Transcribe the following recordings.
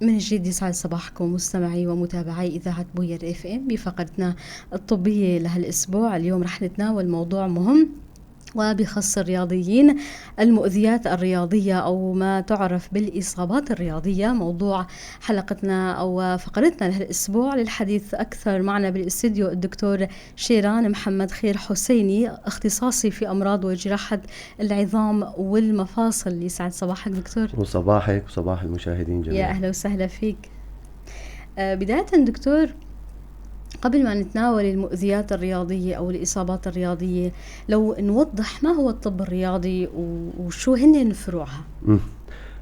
من جديد يسعد صباحكم مستمعي ومتابعي إذاعة بوير اف ام بفقرتنا الطبية لهالأسبوع. اليوم رح نتناول موضوع مهم وبخص الرياضيين، المؤذيات الرياضية أو ما تعرف بالإصابات الرياضية. موضوع حلقتنا أو فقرتنا لهالأسبوع. للحديث أكثر معنا بالاستديو الدكتور شيران محمد خير حسيني، اختصاصي في أمراض وجراحة العظام والمفاصل. يسعد صباحك دكتور. وصباحك وصباح المشاهدين جميعا. يا أهلا وسهلا فيك. بداية دكتور، قبل ما نتناول المؤذيات الرياضية أو الإصابات الرياضية، لو نوضح ما هو الطب الرياضي وشو هن فروعها؟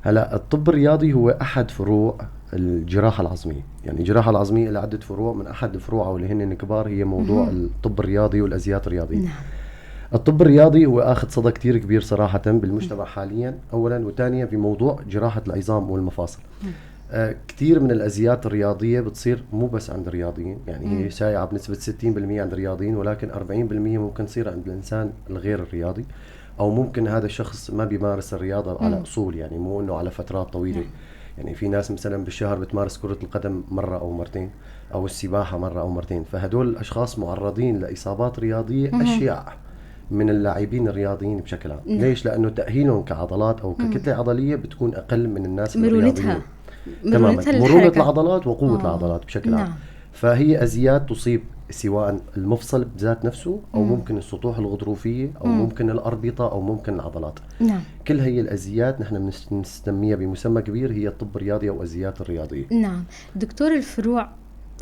هلا الطب الرياضي هو أحد فروع الجراحة العظمية. يعني الجراحة العظمية لها عدة فروع، من أحد فروعها واللي هن الكبار هي موضوع الطب الرياضي والأزيات الرياضية. نعم. الطب الرياضي هو أخذ صدى كتير كبير صراحة بالمجتمع حاليا، أولا، وثانيا في موضوع جراحة العظام والمفاصل. كتير من الأزيات الرياضية بتصير مو بس عند الرياضيين، يعني هي شائعة بنسبة 60% عند الرياضيين، ولكن 40% ممكن تصير عند الإنسان الغير الرياضي، أو ممكن هذا الشخص ما بيمارس الرياضة على أصول، يعني مو إنه على فترات طويلة. يعني في ناس مثلا بالشهر بتمارس كرة القدم مرة أو مرتين، أو السباحة مرة أو مرتين، فهدول الأشخاص معرضين لإصابات رياضية أشياء من اللاعبين الرياضيين بشكل عام. ليش؟ لأنه تأهيلهم كعضلات أو ككتلة عضلية بتكون أقل من الناس الرياضيين. تماما، مرونة العضلات وقوة العضلات بشكل عام. فهي أزيات تصيب سواء المفصل بذات نفسه، أو ممكن السطوح الغضروفية، أو ممكن الأربطة، أو ممكن العضلات. نعم. كل هي الأزيات نحن بنسميها بمسمى كبير هي الطب الرياضي أو أزيات الرياضية. نعم. دكتور، الفروع،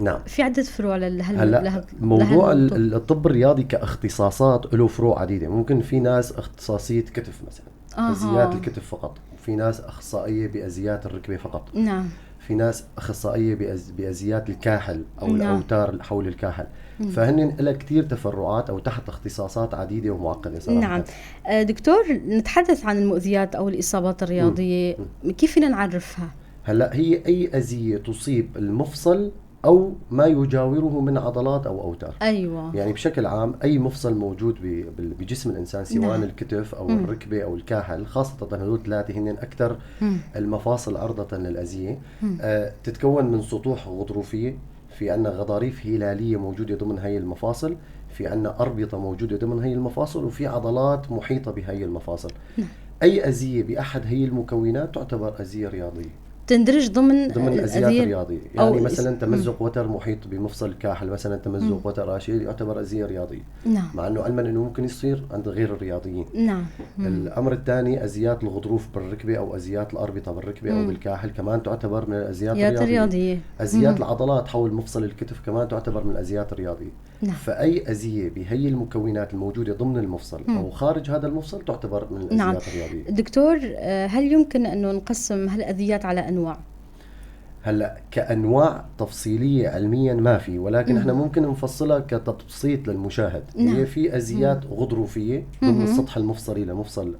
نعم، في عدة فروع هلا موضوع الطب الرياضي كاختصاصات له فروع عديدة. ممكن في ناس اختصاصية كتف مثلا، أزيات الكتف فقط. في ناس أخصائية بأزيات الركبة فقط. نعم. في ناس أخصائية بأزيات الكاحل أو الأوتار حول الكاحل. فهن لها كتير تفرعات أو تحت اختصاصات عديدة ومعقدة صراحة. نعم. دكتور، نتحدث عن المؤذيات أو الإصابات الرياضية. كيف فينا نعرفها؟ هلا هي أي أذية تصيب المفصل أو ما يجاوره من عضلات أو أوتار. أيوة. يعني بشكل عام أي مفصل موجود بجسم الإنسان، سواء نعم. الكتف أو الركبة أو الكاحل، خاصة هذول ثلاثة هن أكثر المفاصل عرضة للأذية. تتكون من سطوح غضروفية، في عنا غضاريف هلالية موجودة ضمن هاي المفاصل، في عنا أربطة موجودة ضمن هاي المفاصل، وفي عضلات محيطة بهاي المفاصل. أي أذية بأحد هاي المكونات تعتبر أذية رياضية، تندرج ضمن الأزيات الرياضية. يعني مثلا تمزق وتر محيط بمفصل الكاحل، مثلا تمزق وتر راشي يعتبر أزية رياضية. نعم. مع أنه علما أنه ممكن يصير عند غير الرياضيين. نعم. الأمر الثاني أزيات الغضروف بالركبة أو أزيات الأربطة بالركبة أو بالكاحل كمان تعتبر من الأزيات الرياضية. أزيات العضلات حول مفصل الكتف كمان تعتبر من الأزيات الرياضية. نعم. فأي أزية بهي المكونات الموجودة ضمن المفصل أو خارج هذا المفصل تعتبر من الأزيات نعم. الرياضية. دكتور، هل يمكن أنه نقسم هالأذيات على أنواع؟ هلا كأنواع تفصيلية علميا ما في، ولكن احنا ممكن نفصلها كتبسيط للمشاهد. نعم. هي في أزيات غضروفية ضمن السطح المفصلي لمفصل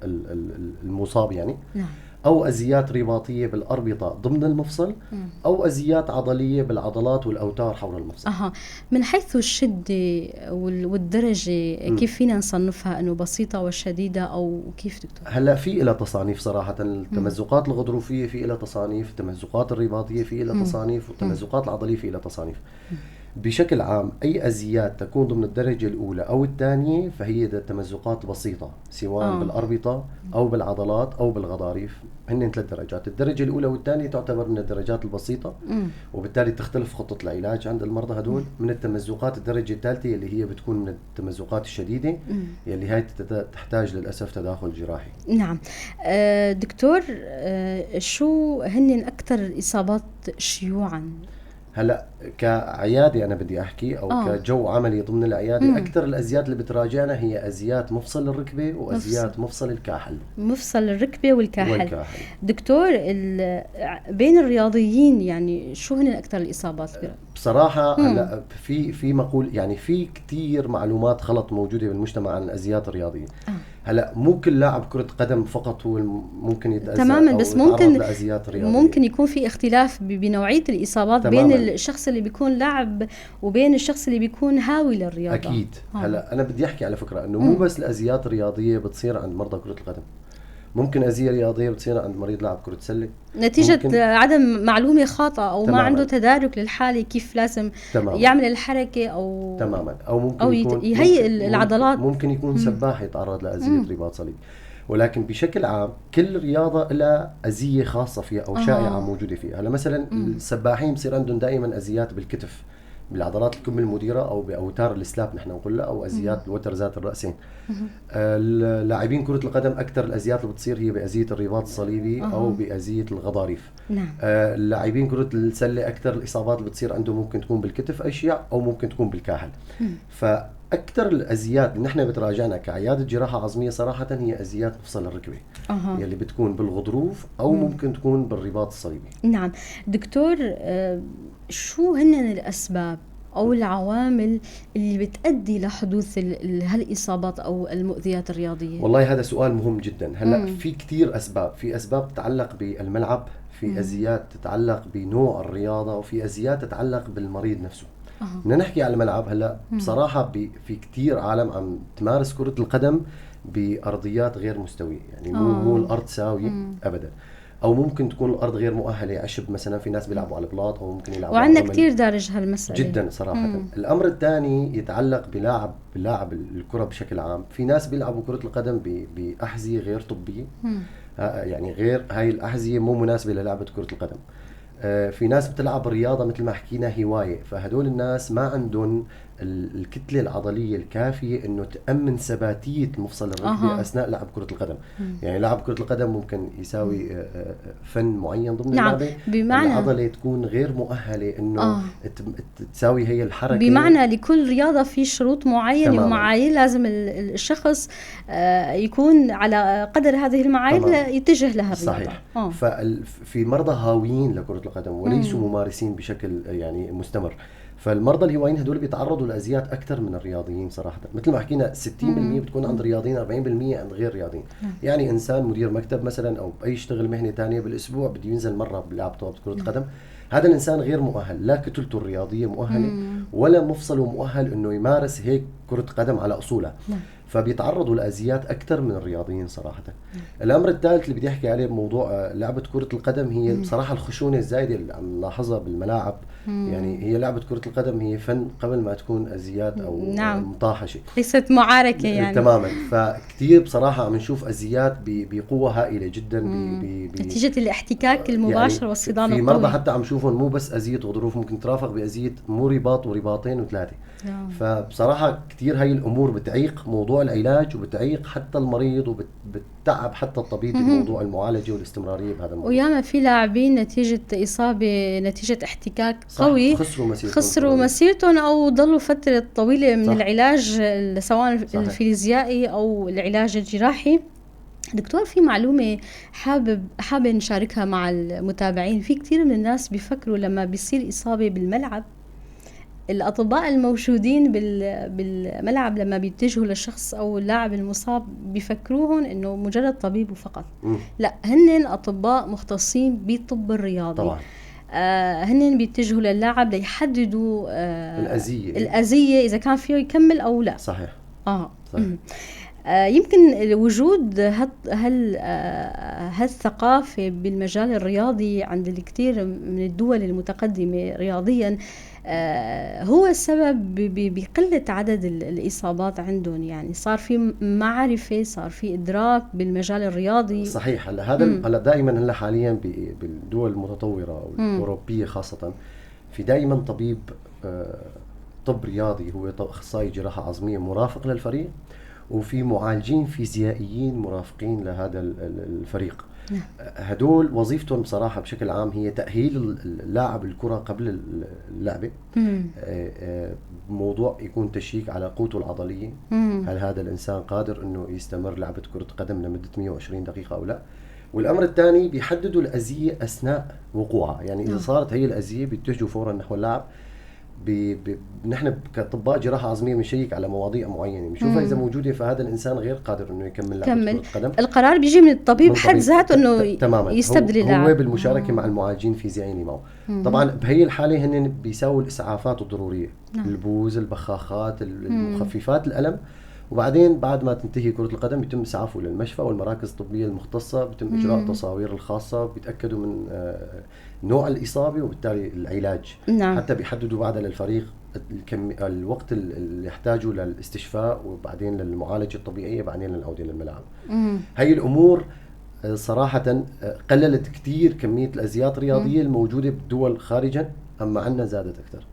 المصاب يعني. نعم. أو أزيات رباطية بالأربطة ضمن المفصل، أو أزيات عضلية بالعضلات والأوتار حول المفصل. من حيث الشدة والدرجة كيف فينا نصنفها، أنه بسيطة والشديدة أو كيف دكتور؟ هلا في إلى تصانيف صراحة. التمزقات الغضروفية في إلى تصانيف، التمزقات الرباطية في إلى تصانيف، والتمزقات العضلية في إلى تصانيف. بشكل عام أي أزيات تكون ضمن الدرجة الأولى أو الثانية فهي التمزقات بسيطة، سواء بالأربطة أو بالعضلات أو بالغضاريف. هن 3 درجات. الدرجة الأولى والثانية تعتبر من الدرجات البسيطة، وبالتالي تختلف خطة العلاج عند المرضى هدول. من التمزقات الدرجة الثالثة اللي هي بتكون من التمزقات الشديدة، اللي هي تحتاج للأسف تداخل جراحي. نعم. دكتور، شو هن أكثر الإصابات شيوعاً؟ هلا كعيادة أنا بدي أحكي أو كجو عملي ضمن العيادة، أكثر الأزيات اللي بتراجعنا هي أزيات مفصل الركبة وأزيات مفصل الكاحل. مفصل الركبة والكاحل. دكتور، بين الرياضيين يعني شو هن أكثر الإصابات؟ بصراحة هلا في مقول، يعني في كتير معلومات غلط موجودة بالمجتمع عن الأزيات الرياضية. هلا مو كل لاعب كرة قدم فقط هو ممكن يتأذى تماما، أو بس ممكن يكون في اختلاف بنوعية الإصابات تماماً. بين الشخص اللي بيكون لاعب وبين الشخص اللي بيكون هاوي للرياضة. أكيد. هلا أنا بدي أحكي على فكرة أنه مو بس الأزيات الرياضية بتصير عند مرضى كرة القدم، ممكن أذية رياضية بتصير عند مريض لاعب كرة سلة نتيجة عدم معلومة خاطئة أو تماماً. ما عنده تدارك للحالة كيف لازم تماماً. يعمل الحركة أو تماما، أو ممكن يكون يهيئ العضلات. ممكن يكون سباح يتعرض لأذية رباط صليبي. ولكن بشكل عام كل رياضة لها أذية خاصة فيها أو شائعة موجودة فيها. هلا مثلا السباحين بصير عندهم دائما أذيات بالكتف، بالعضلات الكم المديرة أو بأوتار السلاب نحن نقول لها، أو أذيات الوتر ذات الرأسين. اللاعبين كرة القدم أكثر الأذيات اللي بتصير هي بأذية الرباط الصليبي أو بأذية الغضاريف. نعم. اللاعبين كرة السلة أكثر الإصابات اللي بتصير عندهم ممكن تكون بالكتف أشياء أو ممكن تكون بالكاحل. فأكثر الأذيات اللي نحن بتراجعنا كعيادة جراحة عظمية صراحة هي أذيات مفصل الركبة يلي بتكون بالغضروف أو ممكن تكون بالرباط الصليبي. نعم دكتور، شو هن الأسباب أو العوامل اللي بتؤدي لحدوث هالإصابات أو المؤذيات الرياضية؟ والله هذا سؤال مهم جدا. هلا في كتير أسباب، في أسباب تتعلق بالملعب، في أذيات تتعلق بنوع الرياضة، وفي أذيات تتعلق بالمريض نفسه. بدنا نحكي على الملعب. هلا بصراحة في كتير عالم عم تمارس كرة القدم بأرضيات غير مستوية، يعني مو الأرض ساوية أبدا، او ممكن تكون الارض غير مؤهله، عشب مثلا، في ناس بيلعبوا على البلاط او ممكن يلعبوا وعندنا كثير دارج هالمساله جدا صراحه. الامر الثاني يتعلق بلاعب الكره بشكل عام. في ناس بيلعبوا كره القدم باحذيه غير طبيه، يعني غير هاي الاحذيه مو مناسبه للعبه كره القدم. في ناس بتلعب الرياضه مثل ما حكينا هوايه، فهدول الناس ما عندهم الكتله العضليه الكافيه انه تامن ثباتيه مفصل الركبه اثناء لعب كره القدم. يعني لاعب كره القدم ممكن يساوي فن معين ضمن اللعبه، بمعنى العضله تكون غير مؤهله انه تساوي هي الحركه. بمعنى لكل رياضه في شروط معينه ومعايير لازم الشخص يكون على قدر هذه المعايير يتجه لها الرياضه. صحيح. ففي مرضى هاويين لكره القدم وليسوا ممارسين بشكل يعني مستمر. فالمرضى الهوايين هدول بيتعرضوا لأذيات أكثر من الرياضيين صراحة. مثل ما حكينا 60% بتكون عند الرياضيين، 40% عند غير رياضيين. يعني إنسان مدير مكتب مثلا أو أي يشتغل مهنة تانية بالأسبوع بده ينزل مرة بلعبته كرة قدم، هذا الإنسان غير مؤهل، لا كتلته الرياضية مؤهلة ولا مفصله مؤهل إنه يمارس هيك كرة قدم على أصولها. فبيتعرضوا لأذيات أكثر من الرياضيين صراحة. الأمر الثالث اللي بدي أحكي عليه بموضوع لعبة كرة القدم هي بصراحة الخشونة الزايدة اللي عم نلاحظها بالملاعب. يعني هي لعبة كرة القدم هي فن قبل ما تكون أذيات أو مطاحشة، ليست معاركة يعني. تماما. فكتير بصراحة عم نشوف أذيات بقوة هائلة جدا نتيجة الاحتكاك المباشر يعني والصدام القوي. في مرضى حتى عم نشوفهم مو بس أذية غضروف، ممكن ترافق بأذية مو رباط ورباطين وثلاثة. فبصراحة كتير هاي الأمور بتعيق موضوع العلاج وبتعيق حتى المريض وبتتعب حتى الطبيب بموضوع المعالجة والاستمرارية بهذا الموضوع. وياما في لاعبين نتيجة إصابة نتيجة احتكاك قوي خسروا مسيرتهم أو ضلوا فترة طويلة من العلاج سواء الفيزيائي أو العلاج الجراحي. دكتور، في معلومة حابة نشاركها مع المتابعين. في كتير من الناس بيفكروا لما بيصير إصابة بالملعب، الأطباء الموجودين بالملعب لما بيتجهوا للشخص أو اللاعب المصاب بيفكروهم إنه مجرد طبيب وفقط. لا، هن أطباء مختصين بالطب الرياضي طبعا. هن بيتجهوا للاعب ليحددوا الأذية إذا كان فيه يكمل أو لا. صحيح. صحيح. يمكن وجود هالثقافة بالمجال الرياضي عند الكثير من الدول المتقدمة رياضيا هو السبب بقلة عدد الإصابات عندهم. يعني صار في معرفة، صار في إدراك بالمجال الرياضي. صحيح. هلا دائما هلا حاليا بالدول المتطورة والأوروبية خاصة في دائما طبيب طب رياضي هو أخصائي جراحة عظمية مرافق للفريق، وفي معالجين فيزيائيين مرافقين لهذا الفريق. هدول وظيفتهم بصراحة بشكل عام هي تأهيل اللاعب الكرة قبل اللعبة. موضوع يكون تشيك على قوته العضلية، هل هذا الإنسان قادر أنه يستمر لعبة كرة قدم لمدة 120 دقيقة أو لا. والأمر الثاني بيحددوا الأذية أثناء وقوعها. يعني إذا صارت هي الأذية بيتجهوا فورا نحو اللاعب. نحن كاطباء جراحه عظميه بنشيك على مواضيع معينه، بنشوفها اذا موجوده فهذا الانسان غير قادر انه يكمل لعبه كرة القدم. القرار بيجي من الطبيب حد ذاته انه يستبدل اللاعب، هو بالمشاركه مع المعالجين الفيزيائيين معه. طبعا بهي الحاله هن بيساووا الاسعافات الضروريه، البوز، البخاخات، المخففات الالم، وبعدين بعد ما تنتهي كرة القدم بيتم إسعافه للمشفى والمراكز الطبية المختصة، بيتم إجراء تصاوير الخاصة، بيتأكدوا من نوع الإصابة وبالتالي العلاج. نعم. حتى بيحددوا بعدها للفريق الوقت اللي يحتاجه للاستشفاء وبعدين للمعالجة الطبيعية بعدين للعودة للملاعب. هاي الأمور صراحة قللت كتير كمية الأزيات الرياضية الموجودة بالدول خارجا، أما عنا زادت أكثر.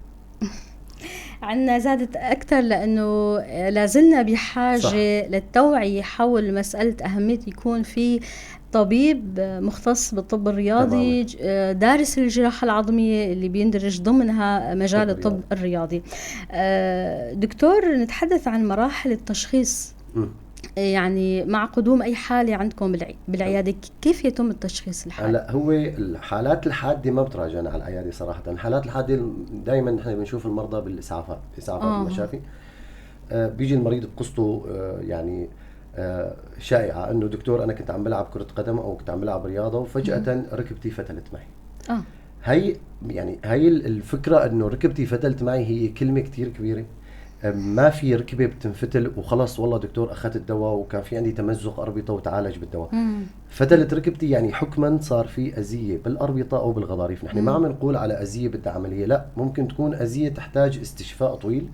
عنا زادت أكثر لأنه لازلنا بحاجة صح. للتوعية حول مسألة أهمية يكون في طبيب مختص بالطب الرياضي دارس الجراحة العظمية اللي بيندرج ضمنها مجال الطب الرياضي. دكتور، نتحدث عن مراحل التشخيص. يعني مع قدوم أي حالة عندكم بالعيادة كيف يتم التشخيص الحالة؟ لا، هو الحالات الحادة ما بتراجعنا على العيادة صراحة. الحالات الحادة دائما نحن بنشوف المرضى بالإسعافات المشافي. بيجي المريض بقصته يعني شائعة انه دكتور انا كنت عم بلعب كرة قدم او كنت عم بلعب رياضة وفجأة ركبتي فتلت معي. هي الفكرة انه ركبتي فتلت معي هي كلمة كتير كبيرة. ما في ركبة بتنفتل وخلص والله دكتور اخذت الدواء وكان في عندي تمزق اربطة وتعالج بالدواء. فتلت ركبتي يعني حكما صار في أذية بالاربطة او بالغضاريف. نحن ما عم نقول على أذية بدها عملية، لا، ممكن تكون أذية تحتاج استشفاء طويل.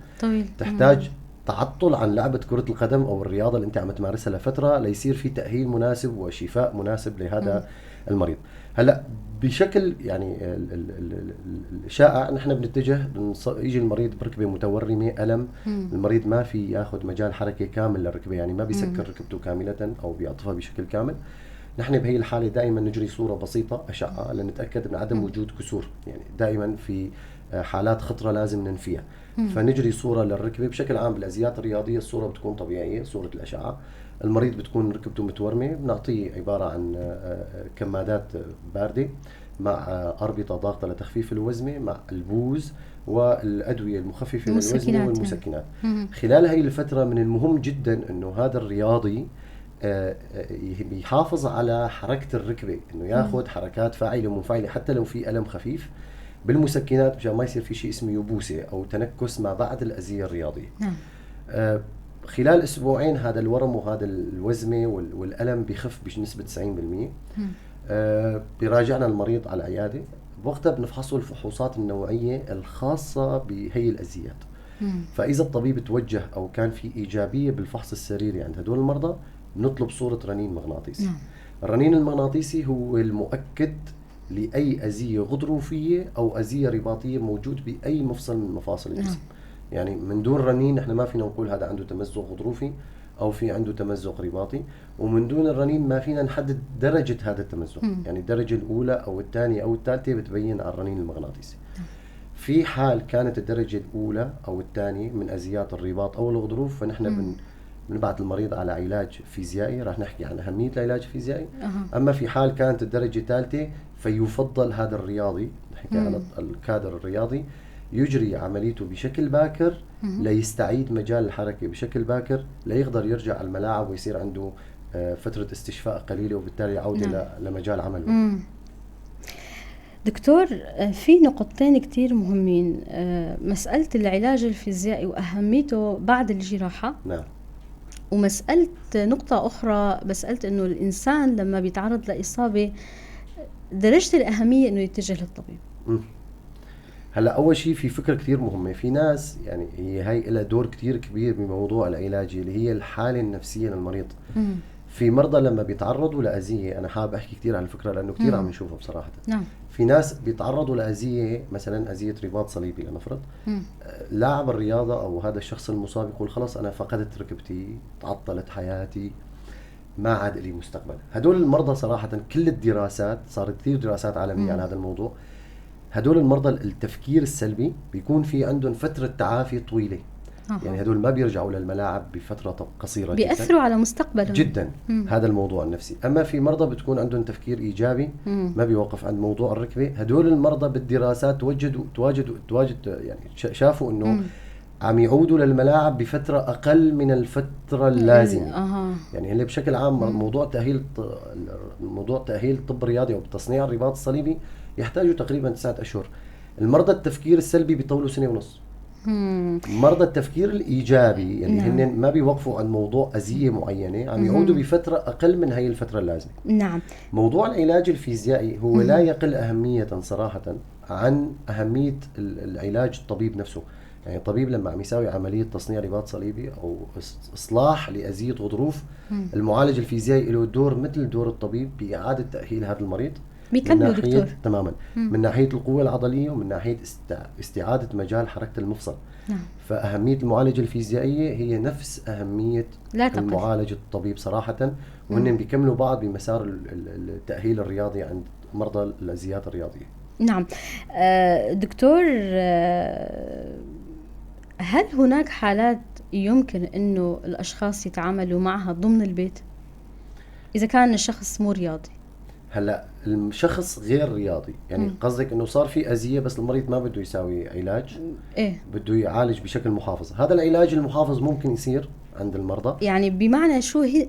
تحتاج تعطل عن لعبة كرة القدم أو الرياضة اللي أنت عم تمارسها لفترة ليصير في تأهيل مناسب وشفاء مناسب لهذا المريض. هلأ بشكل يعني الشائع نحن بنتجه يجي المريض بركبة متورمة ألم. المريض ما في ياخذ مجال حركة كامل للركبة، يعني ما بيسكر ركبته كاملة أو بيعطفها بشكل كامل. نحن بهي الحالة دائما نجري صورة بسيطة أشعة لنتأكد من عدم وجود كسور، يعني دائما في حالات خطرة لازم ننفيها. فنجري صورة للركبة. بشكل عام بالأزيات الرياضية الصورة بتكون طبيعية، صورة الأشعة. المريض بتكون ركبته متورمة، بنعطيه عبارة عن كمادات باردة مع أربطة ضاغطة لتخفيف الوزمة مع البوز والأدوية المخففة للوزمة والمسكنات. خلال هاي الفترة من المهم جدا أنه هذا الرياضي يحافظ على حركة الركبة، انه ياخذ حركات فاعلة ومنفعلة حتى لو في ألم خفيف بالمسكنات مشان ما يصير في شيء اسمه يبوسة او تنكس ما بعد الأذية الرياضية. خلال أسبوعين هذا الورم وهذا الوزمة والألم بيخف بنسبة 90%. بيراجعنا المريض على العيادة، بوقتها بنفحصه الفحوصات النوعية الخاصة بهي الأذيات. فإذا الطبيب توجه أو كان في إيجابية بالفحص السريري عند هدول المرضى نطلب صورة رنين مغناطيسي. الرنين المغناطيسي هو المؤكد لأي أذية غضروفية أو أذية رباطية موجود بأي مفصل من مفاصل الجسم. يعني من دون رنين نحن ما فينا نقول هذا عنده تمزق غضروفي أو في عنده تمزق رباطي، ومن دون الرنين ما فينا نحدد درجة هذا التمزق. يعني الدرجة الأولى أو الثانية أو الثالثة بتبين على الرنين المغناطيسي. في حال كانت الدرجة الأولى أو الثانية من أذيات الرباط أو الغضروف فنحن بنبعث المريض على علاج فيزيائي. راح نحكي عن أهمية العلاج الفيزيائي. أما في حال كانت الدرجة الثالثة فيفضل هذا الرياضي، نحكي عن الكادر الرياضي، يجري عمليته بشكل باكر ليستعيد مجال الحركة بشكل باكر ليقدر يرجع على الملاعب ويصير عنده فترة استشفاء قليلة وبالتالي عودة لمجال عمله. دكتور، في نقطتين كتير مهمين، مسألة العلاج الفيزيائي وأهميته بعد الجراحة. نعم. ومسألة نقطة أخرى، مسألة إنه الإنسان لما بيتعرض لإصابة درجة الأهمية إنه يتجه للطبيب. هلا أول شيء في فكرة كتير مهمة، في ناس يعني هي لها دور كتير كبير بموضوع العلاج اللي هي الحالة النفسية للمريض. في مرضى لما بيتعرضوا لأذية، أنا حابب أحكي كتير عن الفكرة لأنه كتير عم نشوفها بصراحة. نعم. في ناس بيتعرضوا لأذية، مثلا أذية رباط صليبي لنفرض. لاعب الرياضة أو هذا الشخص المصاب يقول خلص أنا فقدت ركبتي، تعطلت حياتي، ما عاد لي مستقبل. هدول المرضى صراحة كل الدراسات، صارت كثير دراسات عالمية عن هذا الموضوع، هدول المرضى التفكير السلبي بيكون في عندهم فترة تعافي طويلة. يعني هدول ما بيرجعوا للملاعب بفترة قصيرة بيأثروا على مستقبلهم جدا. هذا الموضوع النفسي. أما في مرضى بتكون عندهم تفكير إيجابي ما بيوقف عند موضوع الركبة. هدول المرضى بالدراسات تواجد يعني شافوا إنه عم يعودوا للملاعب بفترة أقل من الفترة اللازمة. يعني اللي بشكل عام موضوع تأهيل الطب الرياضي أو تصنيع الرباط الصليبي يحتاجوا تقريبا 9 أشهر. المرضى التفكير السلبي بيطولوا 1.5 سنة. مرضى التفكير الإيجابي يعني نعم. هن ما بيوقفوا عند موضوع أذية معينة، عم يعودوا بفترة أقل من هاي الفترة اللازمة. نعم. موضوع العلاج الفيزيائي هو لا يقل أهمية صراحة عن أهمية العلاج الطبيب نفسه. يعني الطبيب لما عم يساوي عملية تصنيع رباط صليبي أو إصلاح لأذية غضروف، المعالج الفيزيائي له دور مثل دور الطبيب بإعادة تأهيل هذا المريض من بيكملوا ناحية دكتور. تماما من ناحية القوة العضلية ومن ناحية استعادة مجال حركة المفصل. نعم. فأهمية المعالجة الفيزيائية هي نفس أهمية لا تقل. المعالج الطبيب صراحة، وهن بيكملوا بعض بمسار التأهيل الرياضي عند مرضى الأذيات الرياضية. نعم. دكتور، هل هناك حالات يمكن أنه الأشخاص يتعاملوا معها ضمن البيت إذا كان الشخص مو رياضي؟ هلا الشخص غير رياضي يعني قصدك انه صار في اذيه بس المريض ما بده يساوي علاج، ايه بده يعالج بشكل محافظ. هذا العلاج المحافظ ممكن يصير عند المرضى. يعني بمعنى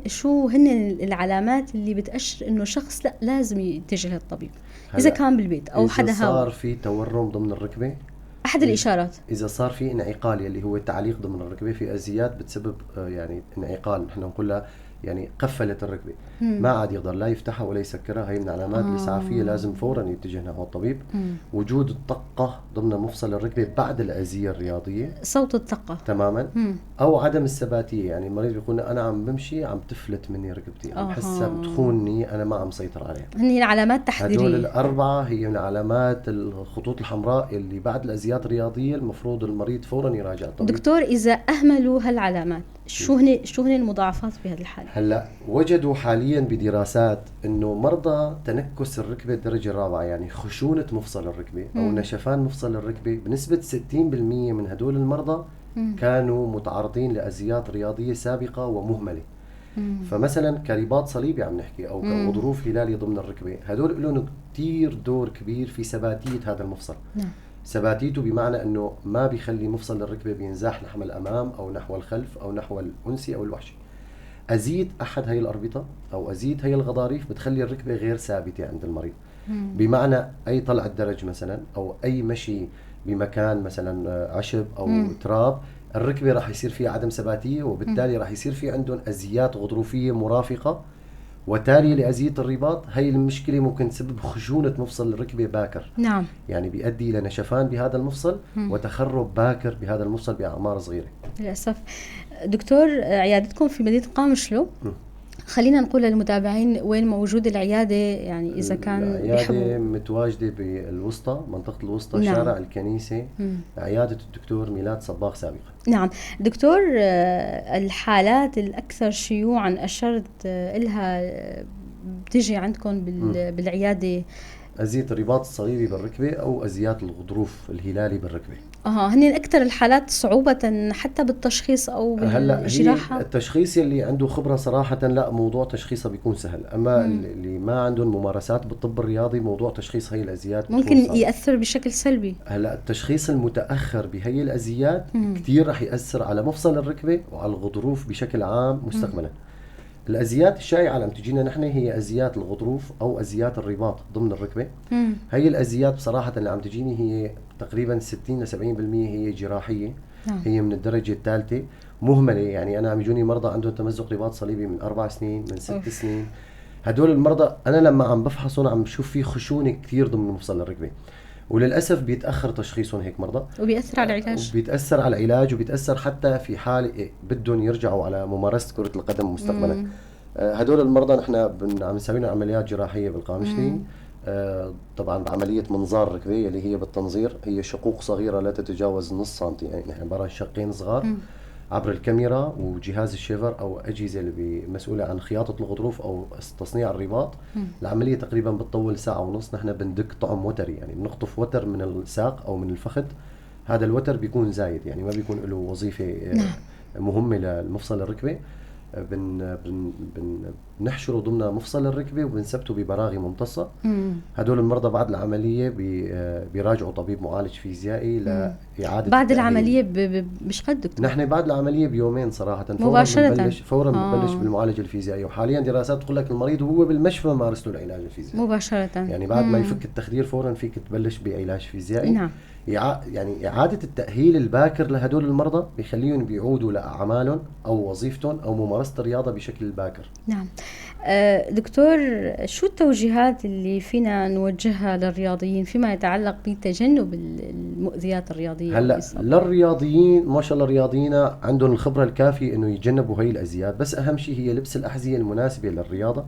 شو هن العلامات اللي بتأشر انه شخص لا لازم يتجه للطبيب اذا كان بالبيت او حدا إذا هاوى؟ صار في تورم ضمن الركبه احد الاشارات. اذا صار في انعقال اللي هو التعليق ضمن الركبه، في اذيات بتسبب يعني انعقال نحن نقولها يعني قفلت الركبه، ما عاد يقدر لا يفتحها ولا يسكرها. هي من علامات الاسعافيه، لازم فورا يتجه نحو الطبيب. وجود الطقه ضمن مفصل الركبه بعد الاذيه الرياضيه، صوت الطقه تماما. او عدم الثباتيه، يعني المريض بيقول انا عم بمشي عم تفلت مني ركبتي، عم حسها بتخونني، انا ما عم سيطر عليها. هي علامات تحذيريه. هدول الاربعه هي من علامات الخطوط الحمراء اللي بعد الاذيات الرياضيه المفروض المريض فورا يراجع الطبيب. دكتور، اذا اهملوا هالعلامات شو هن المضاعفات بهذه الحاله؟ هلا وجدوا حاليا بدراسات انه مرضى تنكس الركبه الدرجه الرابعه، يعني خشونه مفصل الركبه او نشفان مفصل الركبه، بنسبه 60% من هدول المرضى كانوا متعرضين لاذيات رياضيه سابقه ومهمله. فمثلا كرباط صليبي عم نحكي او كغضروف هلالي ضمن الركبه، هدول لهم كثير دور كبير في ثباتيه هذا المفصل. ثباتيته بمعنى انه ما بيخلي مفصل الركبه بينزاح نحو الامام او نحو الخلف او نحو الانسي او الوحشي. ازيد احد هي الاربطه او ازيد هي الغضاريف بتخلي الركبه غير ثابته عند المريض. بمعنى اي طلعه درج مثلا او اي مشي بمكان مثلا عشب او تراب، الركبه راح يصير فيها عدم ثباتيه، وبالتالي راح يصير في عندهم ازيات غضروفيه مرافقه وتالية لأذية الرباط. هي المشكلة ممكن تسبب خشونة مفصل الركبة باكر. نعم. يعني بيؤدي إلى نشفان بهذا المفصل وتخرب باكر بهذا المفصل بأعمار صغيرة. للأسف. دكتور، عيادتكم في مدينة قامشلو، خلينا نقول للمتابعين وين موجود العيادة، يعني إذا كان العيادة متواجدة بالوسطى، منطقة الوسطى. نعم. شارع الكنيسة. عيادة الدكتور ميلاد صباغ سابقا. نعم. دكتور، الحالات الأكثر شيوعا أشرت إلها بتجي عندكم بالعيادة أذية الرباط الصليبي بالركبة أو أذيات الغضروف الهلالي بالركبة. هن أكثر الحالات صعوبة حتى بالتشخيص أو بالجراحة. هلا التشخيص اللي عنده خبرة صراحة لا، موضوع تشخيصه بيكون سهل، أما اللي ما عندهم ممارسات بالطب الرياضي موضوع تشخيص هي الأذيات ممكن يأثر بشكل سلبي. هلا التشخيص المتأخر بهي الأذيات كتير رح يأثر على مفصل الركبة وعلى الغضروف بشكل عام مستقبلا. الأذيات الشائعة اللي عم تجينا نحن هي أذيات الغضروف أو أذيات الرباط ضمن الركبة. هي الأذيات بصراحة اللي عم تجيني هي تقريبا 60 ل 70% هي جراحية. هي من الدرجة الثالثة مهملة، يعني أنا عم يجوني مرضى عندهم تمزق رباط صليبي من 4 سنين من 6 سنين. هدول المرضى أنا لما عم بفحصهم عم بشوف فيه خشونة كتير ضمن مفصل الركبة، وللأسف بيتأخر تشخيصهم هيك مرضى، وبيأثر على العلاج. وبيتأثر على العلاج، وبيتأثر حتى في حال بدهم يرجعوا على ممارسة كرة القدم مستقبلا. هدول المرضى نحن عم نسوي لهم عمليات جراحية بالقامشلي. طبعا بعملية منظار ركبية اللي هي بالتنظير، هي شقوق صغيرة لا تتجاوز نص سنتي، يعني نحن عبارة عن شقين صغار عبر الكاميرا وجهاز الشيفر او اجهزه اللي مسؤوله عن خياطه الغضروف او تصنيع الرباط. العمليه تقريبا بتطول ساعه ونص. نحن بندق طعم وتري، يعني بنخطف وتر من الساق او من الفخذ. هذا الوتر بيكون زايد، يعني ما بيكون له وظيفه مهمه للمفصل الركبه. بنحشره ضمن مفصل الركبه وبنثبته ببراغي ممتصه. هدول المرضى بعد العمليه بيراجعوا طبيب معالج فيزيائي لاعاده بعد التأهيل. العمليه مش قد دكتور؟ نحن بعد العمليه بيومين صراحه مباشره فورا بنبلش بالمعالجه الفيزيائيه، وحاليا دراسات تقول لك المريض وهو بالمشفى مارس له العلاج الفيزيائي مباشره، يعني بعد ما يفك التخدير فورا فيك تبلش بعلاج فيزيائي. نعم. يعني إعادة التأهيل الباكر لهدول المرضى بيخليهم بيعودوا لأعمالهم أو وظيفتهم أو ممارسة الرياضة بشكل باكر. نعم. دكتور، شو التوجيهات اللي فينا نوجهها للرياضيين فيما يتعلق بتجنب المؤذيات الرياضية؟ هلا للرياضيين ما شاء الله الرياضيين عندهم الخبرة الكافية إنه يتجنبوا هاي الأذيات، بس أهم شيء هي لبس الأحذية المناسبة للرياضة.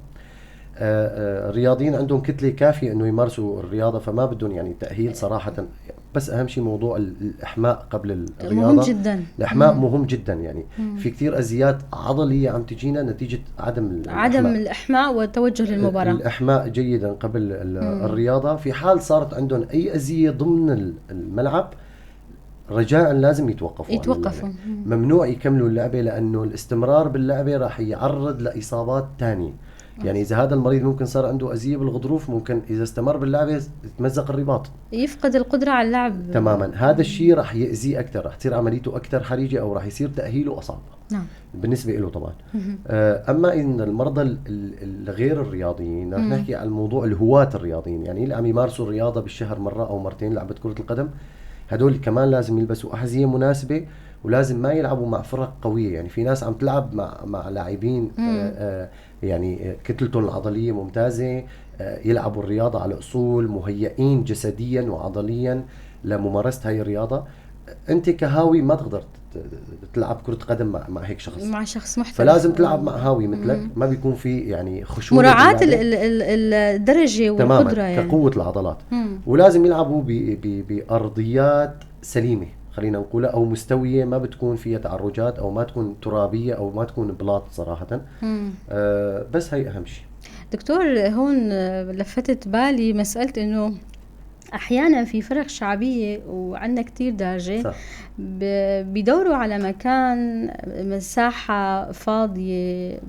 الرياضيين عندهم كتلة كافية انه يمارسوا الرياضة، فما بدهم يعني تأهيل صراحة. بس اهم شيء موضوع الإحماء قبل الرياضة، مهم جدا. الإحماء مهم جدا يعني. في كتير أذيات عضلية عم تجينا نتيجة عدم الإحماء والتوجه للمباراة. الإحماء جيدا قبل الرياضة. في حال صارت عندهم أي أذية ضمن الملعب رجاء لازم يتوقفوا. ممنوع يكملوا اللعبة، لأنه الاستمرار باللعبة راح يعرض لإصابات تانية. يعني إذا هذا المريض ممكن صار عنده أذية بالغضروف، ممكن إذا استمر باللعبة يتمزق الرباط، يفقد القدرة على اللعب تماما. هذا الشيء راح يأذيه أكثر، راح تصير عمليته أكثر حرجة، أو راح يصير تأهيله أصعب. نعم. بالنسبة له طبعا. أما إن المرضى الغير الرياضيين، رح نحكي عن الموضوع الهواة الرياضيين، يعني اللي عم يمارسوا الرياضة بالشهر مرة أو مرتين لعبة كرة القدم، هدول كمان لازم يلبسوا أحذية مناسبة، ولازم ما يلعبوا مع فرق قوية. يعني في ناس عم تلعب مع لاعبين يعني كتلتهم العضلية ممتازة، يلعبوا الرياضة على أصول، مهيئين جسديا وعضليا لممارسة هاي الرياضة. أنت كهاوي ما تقدر تلعب كرة قدم مع هيك شخص، مع شخص محترف، فلازم تلعب مع هاوي مثلك. ما بيكون في يعني خشونة، مراعاة الدرجة والقدرة يعني كقوة العضلات. ولازم يلعبوا بأرضيات سليمة خلينا نقولها، أو مستوية، ما بتكون فيها تعرجات، أو ما تكون ترابية، أو ما تكون بلاط صراحة. بس هي أهم شيء. دكتور، هون لفتت بالي مسألة إنه أحيانا في فرق شعبية وعندنا كتير درجة بيدوروا على مكان، مساحة فاضية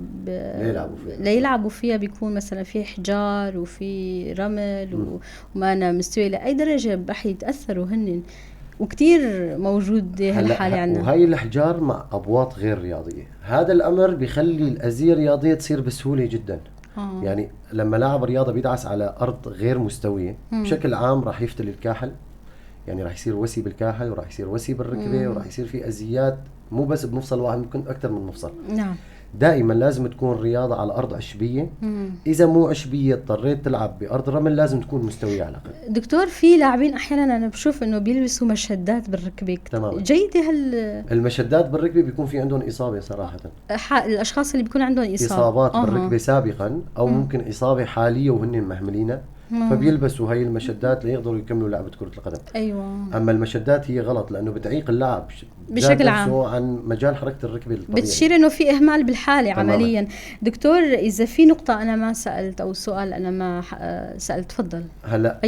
ليلعبوا فيها، بيكون مثلا في حجار وفي رمل وما أنا مستوي لأي درجة رح يتأثروا هن، وكتير موجود هالحالة عندنا. وهي الأحجار مع أبواط غير رياضية، هذا الأمر بيخلي الأذية الرياضية تصير بسهولة جدا. يعني لما لاعب رياضة بيدعس على أرض غير مستوية بشكل عام راح يفتل الكاحل، يعني راح يصير وسي بالكاحل، وراح يصير وسي بالركبة، وراح يصير في أذيات مو بس بمفصل واحد، ممكن أكثر من مفصل. نعم. دائما لازم تكون رياضة على أرض عشبية. إذا مو عشبية اضطريت تلعب بأرض رمل لازم تكون مستوية على الأقل. دكتور، في لاعبين أحيانا أنا بشوف إنه بيلبسوا مشدات بالركبة. تمام. جيدة المشدات بالركبة بيكون في عندهم إصابة صراحة. الأشخاص اللي بيكون عندهم إصابات بالركبة سابقا، أو ممكن إصابة حالية وهن مهملينها، فبيلبسوا هاي المشدات ليقدروا يكملوا لعبة كرة القدم. أيوة. أما المشدات هي غلط، لأنه بتعيق اللاعب بشكل عام عن مجال حركة الركبة الطبيعي. بتشير إنه في إهمال بالحالة عمليا. دكتور، إذا في نقطة أنا ما سألت أو سؤال أنا ما سألت، تفضل. هلا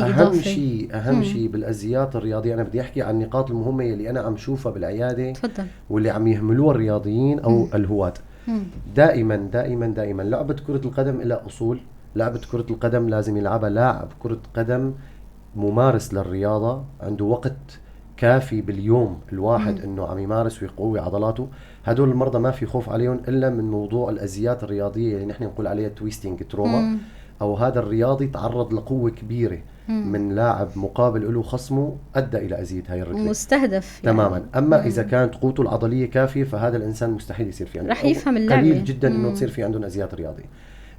أهم شيء بالأذيات الرياضية، أنا بدي أحكي عن النقاط المهمة اللي أنا عم شوفها بالعيادة. تفضل. واللي عم يهملوها الرياضيين أو الهواة. دائما دائما دائما لعبة كرة القدم إلى أصول. لعبة كرة القدم لازم يلعبها لاعب كرة قدم ممارس للرياضة، عنده وقت كافي باليوم الواحد انه عم يمارس ويقوي عضلاته. هدول المرضى ما في خوف عليهم الا من موضوع الأذيات الرياضية اللي نحن نقول عليها تويستينج تروما، او هذا الرياضي تعرض لقوة كبيرة من لاعب مقابل له خصمه ادى الى اذية هاي الركبة، مستهدف يعني. تماما. اما اذا كانت قوته العضلية كافية فهذا الانسان مستحيل يصير في عنده، رح يفهم اللعبة، قليل جدا انه تصير في عندهم أذيات رياضية.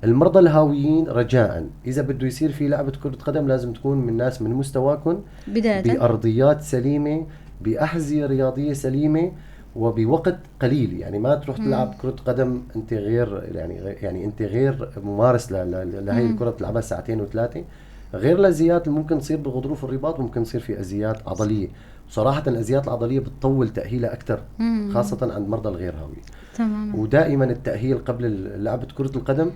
المرضى الهاويين رجاء إذا بده يصير في لعبة كرة قدم لازم تكون من ناس من مستواكم بداية، بأرضيات سليمة، بأحذية رياضية سليمة، وبوقت قليل. يعني ما تروح تلعب كرة قدم أنت غير يعني أنت غير ممارس لهي الكرة، بتلعبها ساعتين وثلاثة، غير الأذيات اللي ممكن تصير بغضروف الرباط، ممكن تصير في أذيات عضلية. صراحة الأذيات العضلية بتطول تأهيلها أكثر، خاصة عند مرضى الغير هاويين. تمام. ودائما التأهيل قبل لعبة كرة القدم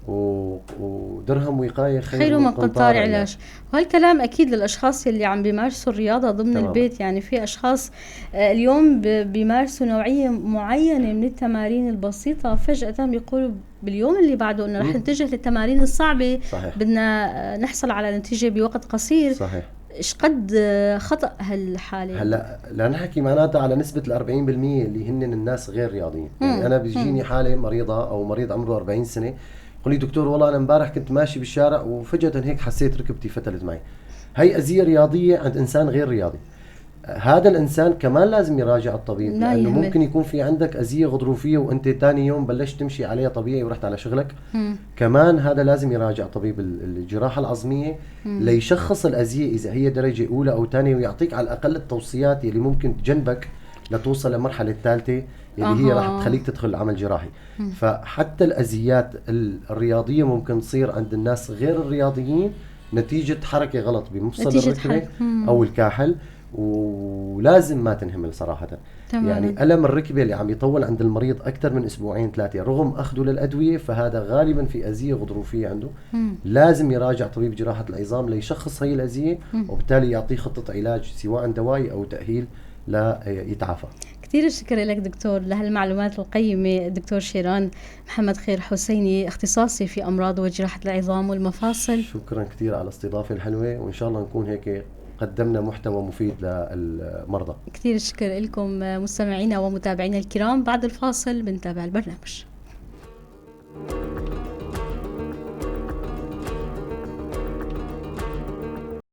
ودرهم وقاية خير من قنطار علاج. وهالكلام أكيد للأشخاص اللي عم بيمارسوا الرياضة ضمن تمام. البيت. يعني في أشخاص اليوم بيمارسوا نوعية معينة من التمارين البسيطة، فجأة بيقولوا باليوم اللي بعده إنه رح نتجه للتمارين الصعبة. صحيح. بدنا نحصل على نتيجة بوقت قصير. صحيح. إيش قد خطأ هالحالة؟ هلا لنحكي معناتها على نسبة 40% اللي هن الناس غير رياضيين. يعني أنا بيجيني حالة مريضة أو مريض عمره 40 سنة يقول لي دكتور والله أنا امبارح كنت ماشي بالشارع وفجأة هيك حسيت ركبتي فتلت معي. هي أذية رياضية عند إنسان غير رياضي. هذا الإنسان كمان لازم يراجع الطبيب، لأنه ممكن يكون في عندك أذية غضروفية وأنت تاني يوم بلشت تمشي عليها طبيعي ورحت على شغلك. كمان هذا لازم يراجع طبيب الجراحة العظمية ليشخص الأذية إذا هي درجة أولى أو ثانية، ويعطيك على الأقل التوصيات اللي ممكن تجنبك لتوصل لمرحلة الثالثة اللي هي راح تخليك تدخل العمل جراحي. فحتى الأذيات الرياضية ممكن تصير عند الناس غير الرياضيين نتيجة حركة غلط بمفصل الركبة أو الكاحل، ولازم ما تنهمل صراحة. تمام. يعني ألم الركبة اللي عم يطول عند المريض أكثر من أسبوعين 3 رغم أخذه للأدوية، فهذا غالبا في أذية غضروفية عنده. لازم يراجع طبيب جراحة العظام ليشخص هي الأذية، وبالتالي يعطيه خطة علاج سواء دوائي أو تأهيل لا يتعافى. كثير شكرا لك دكتور لهالمعلومات القيمة. دكتور شيران محمد خير حسيني، اختصاصي في أمراض وجراحة العظام والمفاصل. شكرا كثير على الاستضافة الحلوة، وإن شاء الله نكون هيك قدمنا محتوى مفيد للمرضى. كثير شكر لكم مستمعينا ومتابعينا الكرام. بعد الفاصل بنتابع البرنامج.